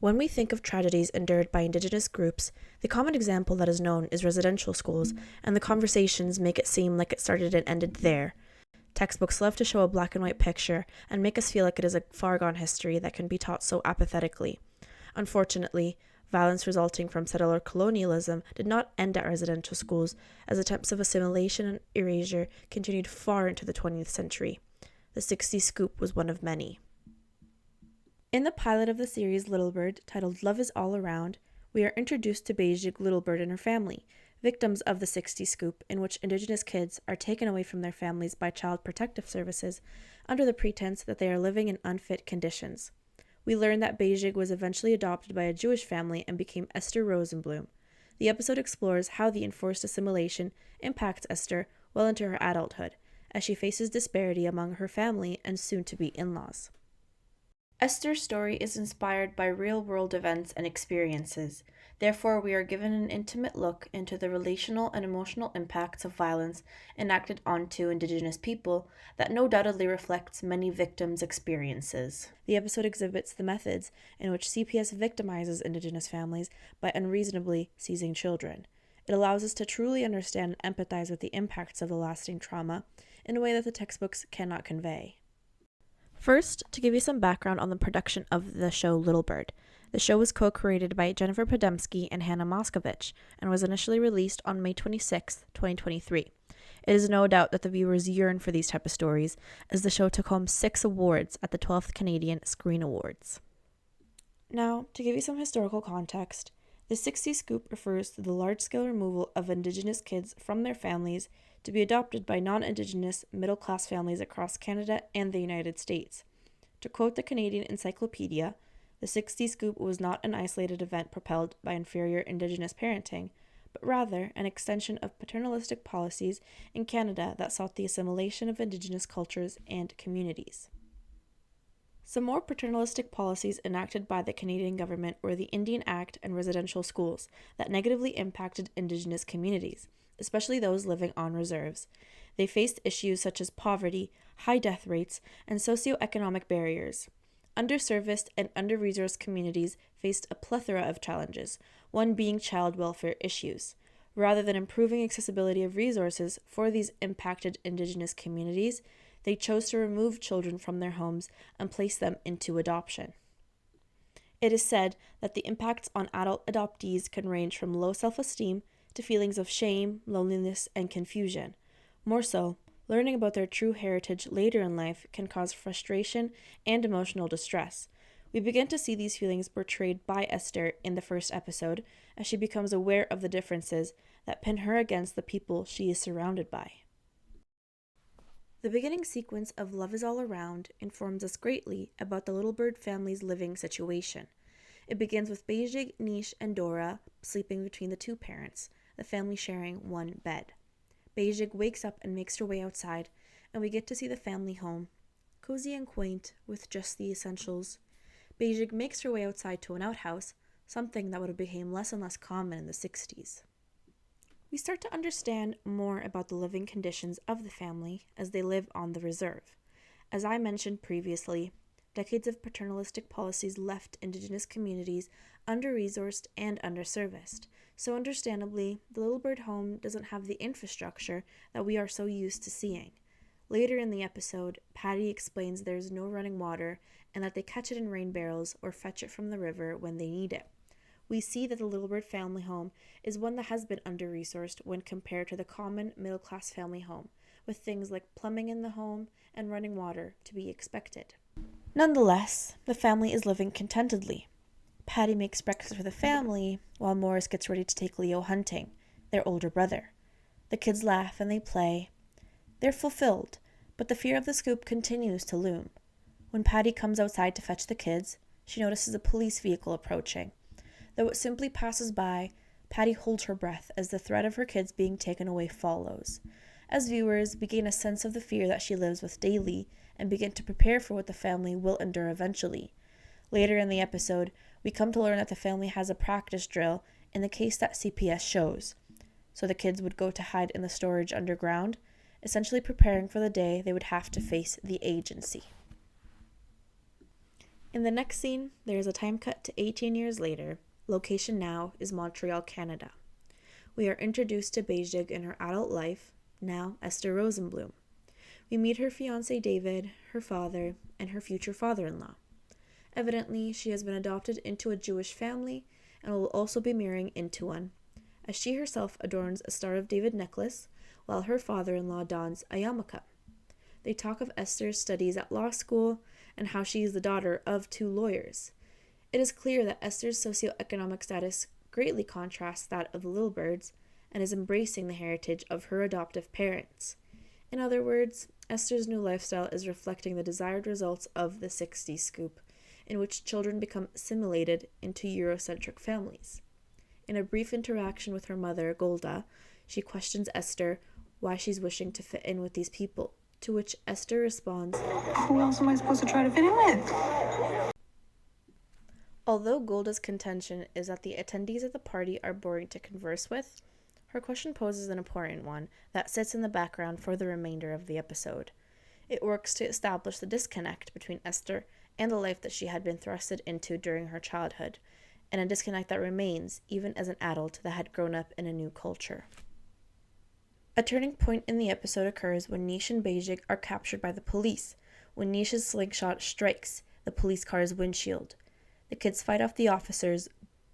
When we think of tragedies endured by Indigenous groups, the common example that is known is residential schools, and the conversations make it seem like it started and ended there. Textbooks love to show a black and white picture and make us feel like it is a far gone history that can be taught so apathetically. Unfortunately, violence resulting from settler colonialism did not end at residential schools, as attempts of assimilation and erasure continued far into the 20th century. The 60s Scoop was one of many. In the pilot of the series Little Bird, titled Love is All Around, we are introduced to Beijing Little Bird and her family, victims of the 60s Scoop, in which Indigenous kids are taken away from their families by Child Protective Services under the pretense that they are living in unfit conditions. We learn that Beijing was eventually adopted by a Jewish family and became Esther Rosenblum. The episode explores how the enforced assimilation impacts Esther well into her adulthood, as she faces disparity among her family and soon-to-be in-laws. Esther's story is inspired by real-world events and experiences. Therefore, we are given an intimate look into the relational and emotional impacts of violence enacted onto Indigenous people that no doubtedly reflects many victims' experiences. The episode exhibits the methods in which CPS victimizes Indigenous families by unreasonably seizing children. It allows us to truly understand and empathize with the impacts of the lasting trauma in a way that the textbooks cannot convey. First, to give you some background on the production of the show Little Bird. The show was co-created by Jennifer Podemsky and Hannah Moscovich and was initially released on May 26, 2023. It is no doubt that the viewers yearn for these type of stories, as the show took home 6 awards at the 12th Canadian Screen Awards. Now, to give you some historical context, the 60s Scoop refers to the large-scale removal of Indigenous kids from their families to be adopted by non-Indigenous middle-class families across Canada and the United States. To quote the Canadian Encyclopedia, the 60s Scoop was not an isolated event propelled by inferior Indigenous parenting, but rather an extension of paternalistic policies in Canada that sought the assimilation of Indigenous cultures and communities. Some more paternalistic policies enacted by the Canadian government were the Indian Act and residential schools that negatively impacted Indigenous communities, especially those living on reserves. They faced issues such as poverty, high death rates, and socioeconomic barriers. Underserviced and under-resourced communities faced a plethora of challenges, one being child welfare issues. Rather than improving accessibility of resources for these impacted Indigenous communities, they chose to remove children from their homes and place them into adoption. It is said that the impacts on adult adoptees can range from low self-esteem to feelings of shame, loneliness, and confusion. More so, learning about their true heritage later in life can cause frustration and emotional distress. We begin to see these feelings portrayed by Esther in the first episode as she becomes aware of the differences that pin her against the people she is surrounded by. The beginning sequence of Love is All Around informs us greatly about the Little Bird family's living situation. It begins with Beijing, Nish, and Dora sleeping between the two parents, the family sharing one bed. Beijing wakes up and makes her way outside, and we get to see the family home, cozy and quaint with just the essentials. Beijing makes her way outside to an outhouse, something that would have become less and less common in the 60s. We start to understand more about the living conditions of the family as they live on the reserve. As I mentioned previously, decades of paternalistic policies left Indigenous communities under-resourced and underserviced, so understandably, the Little Bird home doesn't have the infrastructure that we are so used to seeing. Later in the episode, Patty explains there is no running water and that they catch it in rain barrels or fetch it from the river when they need it. We see that the Little Bird family home is one that has been under-resourced when compared to the common middle-class family home, with things like plumbing in the home and running water to be expected. Nonetheless, the family is living contentedly. Patty makes breakfast for the family, while Morris gets ready to take Leo hunting, their older brother. The kids laugh and they play. They're fulfilled, but the fear of the Scoop continues to loom. When Patty comes outside to fetch the kids, she notices a police vehicle approaching. Though it simply passes by, Patty holds her breath as the threat of her kids being taken away follows. As viewers, we gain a sense of the fear that she lives with daily and begin to prepare for what the family will endure eventually. Later in the episode, we come to learn that the family has a practice drill in the case that CPS shows. So the kids would go to hide in the storage underground, essentially preparing for the day they would have to face the agency. In the next scene, there is a time cut to 18 years later. Location now is Montreal, Canada. We are introduced to Beijing in her adult life, now Esther Rosenblum. We meet her fiancé David, her father, and her future father-in-law. Evidently, she has been adopted into a Jewish family and will also be marrying into one, as she herself adorns a Star of David necklace, while her father-in-law dons a yarmulke. They talk of Esther's studies at law school and how she is the daughter of 2 lawyers. It is clear that Esther's socioeconomic status greatly contrasts that of the Lilburds and is embracing the heritage of her adoptive parents. In other words, Esther's new lifestyle is reflecting the desired results of the 60s scoop, in which children become assimilated into Eurocentric families. In a brief interaction with her mother, Golda, she questions Esther why she's wishing to fit in with these people, to which Esther responds, "Who else am I supposed to try to fit in with?" Although Golda's contention is that the attendees at the party are boring to converse with, her question poses an important one that sits in the background for the remainder of the episode. It works to establish the disconnect between Esther and the life that she had been thrusted into during her childhood, and a disconnect that remains even as an adult that had grown up in a new culture. A turning point in the episode occurs when Nish and Beijing are captured by the police, when Nish's slingshot strikes the police car's windshield. The kids fight off the officers,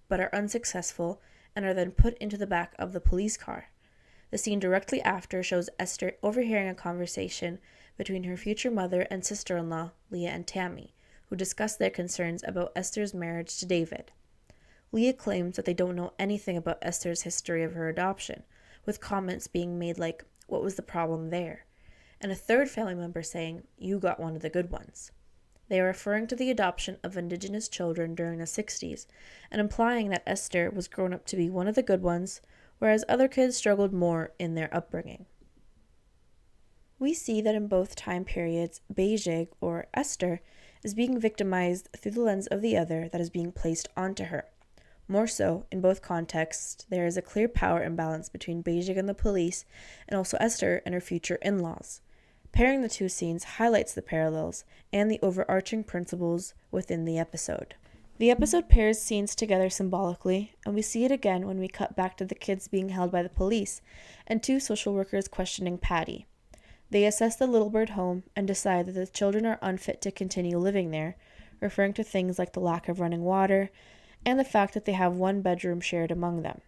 but are unsuccessful and are then put into the back of the police car. The scene directly after shows Esther overhearing a conversation between her future mother and sister-in-law, Leah and Tammy, who discuss their concerns about Esther's marriage to David. Leah claims that they don't know anything about Esther's history of her adoption, with comments being made like, "What was the problem there?" and a third family member saying, "You got one of the good ones." They are referring to the adoption of Indigenous children during the 60s and implying that Esther was grown up to be one of the good ones, whereas other kids struggled more in their upbringing. We see that in both time periods, Beijing, or Esther, is being victimized through the lens of the other that is being placed onto her. More so, in both contexts, there is a clear power imbalance between Beijing and the police, and also Esther and her future in-laws. Pairing the two scenes highlights the parallels and the overarching principles within the episode. The episode pairs scenes together symbolically, and we see it again when we cut back to the kids being held by the police and 2 social workers questioning Patty. They assess the Lilburd home and decide that the children are unfit to continue living there, referring to things like the lack of running water and the fact that they have 1 bedroom shared among them.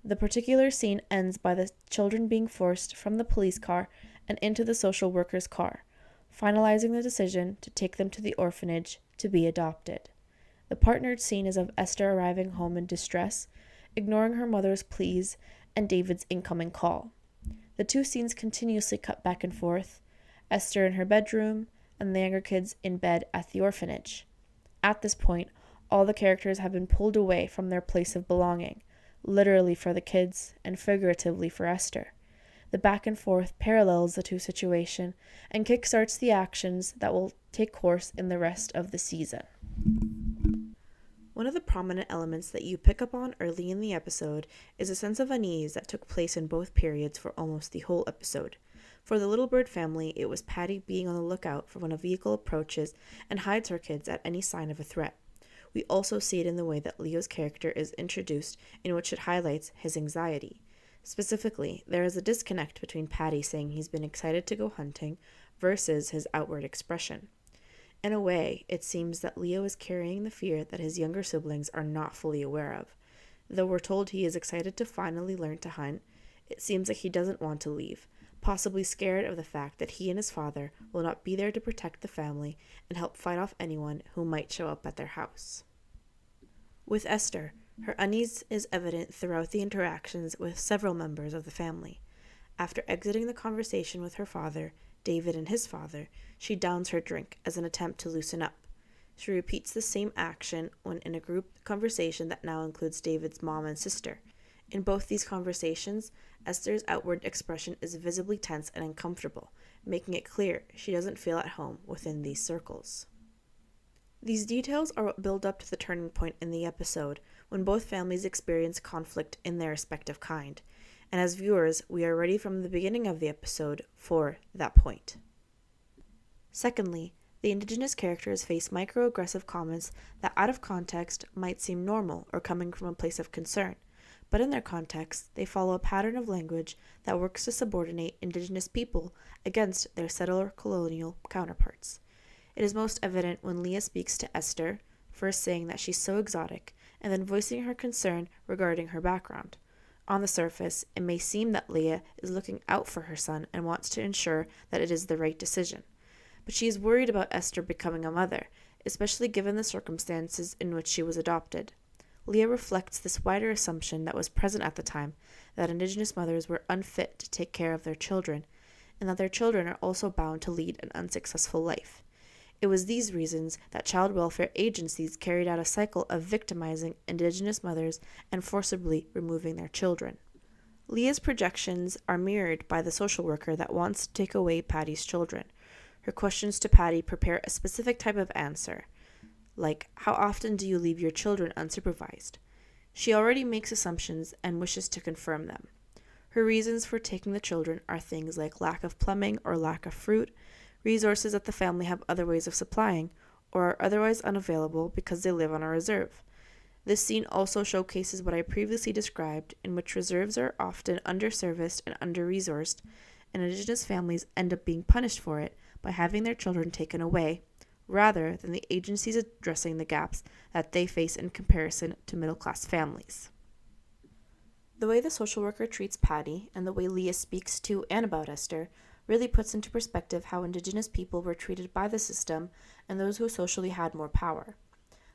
The particular scene ends by the children being forced from the police car and into the social worker's car, finalizing the decision to take them to the orphanage to be adopted. The partnered scene is of Esther arriving home in distress, ignoring her mother's pleas and David's incoming call. The 2 scenes continuously cut back and forth, Esther in her bedroom and the younger kids in bed at the orphanage. At this point, all the characters have been pulled away from their place of belonging, literally for the kids and figuratively for Esther. The back and forth parallels the 2 situations and kickstarts the actions that will take course in the rest of the season. One of the prominent elements that you pick up on early in the episode is a sense of unease that took place in both periods for almost the whole episode. For the Lilburd family, it was Patty being on the lookout for when a vehicle approaches and hides her kids at any sign of a threat. We also see it in the way that Leo's character is introduced, in which it highlights his anxiety. Specifically, there is a disconnect between Patty saying he's been excited to go hunting versus his outward expression. In a way, it seems that Leo is carrying the fear that his younger siblings are not fully aware of. Though we're told he is excited to finally learn to hunt, it seems like he doesn't want to leave, possibly scared of the fact that he and his father will not be there to protect the family and help fight off anyone who might show up at their house. With Esther, her unease is evident throughout the interactions with several members of the family. After exiting the conversation with her father, David and his father, she downs her drink as an attempt to loosen up. She repeats the same action when in a group conversation that now includes David's mom and sister. In both these conversations, Esther's outward expression is visibly tense and uncomfortable, making it clear she doesn't feel at home within these circles. These details are what build up to the turning point in the episode, when both families experience conflict in their respective kind, and as viewers, we are ready from the beginning of the episode for that point. Secondly, The Indigenous characters face microaggressive comments that, out of context, might seem normal or coming from a place of concern, but in their context, they follow a pattern of language that works to subordinate Indigenous people against their settler colonial counterparts. It is most evident when Leah speaks to Esther, first saying that she's so exotic, and then voicing her concern regarding her background. On the surface, it may seem that Leah is looking out for her son and wants to ensure that it is the right decision. But she is worried about Esther becoming a mother, especially given the circumstances in which she was adopted. Leah reflects this wider assumption that was present at the time, that Indigenous mothers were unfit to take care of their children, and that their children are also bound to lead an unsuccessful life. It was these reasons that child welfare agencies carried out a cycle of victimizing Indigenous mothers and forcibly removing their children. Leah's projections are mirrored by the social worker that wants to take away Patty's children. Her questions to Patty prepare a specific type of answer, like, how often do you leave your children unsupervised? She already makes assumptions and wishes to confirm them. Her reasons for taking the children are things like lack of plumbing or lack of fruit, resources that the family have other ways of supplying, or are otherwise unavailable because they live on a reserve. This scene also showcases what I previously described, in which reserves are often underserviced and under-resourced, and Indigenous families end up being punished for it by having their children taken away, rather than the agencies addressing the gaps that they face in comparison to middle-class families. The way the social worker treats Patty and the way Leah speaks to and about Esther really puts into perspective how Indigenous people were treated by the system and those who socially had more power.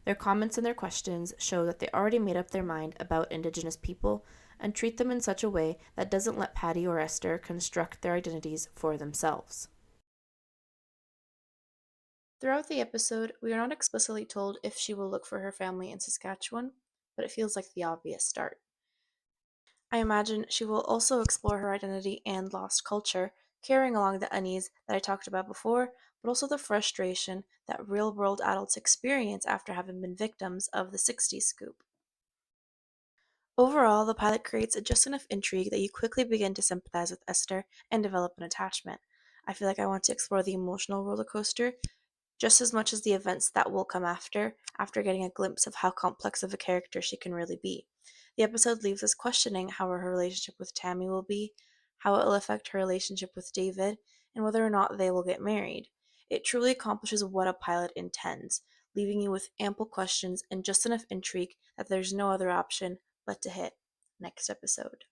Their comments and their questions show that they already made up their mind about Indigenous people and treat them in such a way that doesn't let Patty or Esther construct their identities for themselves. Throughout the episode, we are not explicitly told if she will look for her family in Saskatchewan, but it feels like the obvious start. I imagine she will also explore her identity and lost culture, carrying along the unease that I talked about before, but also the frustration that real-world adults experience after having been victims of the 60s scoop. Overall, the pilot creates just enough intrigue that you quickly begin to sympathize with Esther and develop an attachment. I feel like I want to explore the emotional roller coaster just as much as the events that will come after getting a glimpse of how complex of a character she can really be. The episode leaves us questioning how her relationship with Tammy will be, how it will affect her relationship with David, and whether or not they will get married. It truly accomplishes what a pilot intends, leaving you with ample questions and just enough intrigue that there's no other option but to hit next episode.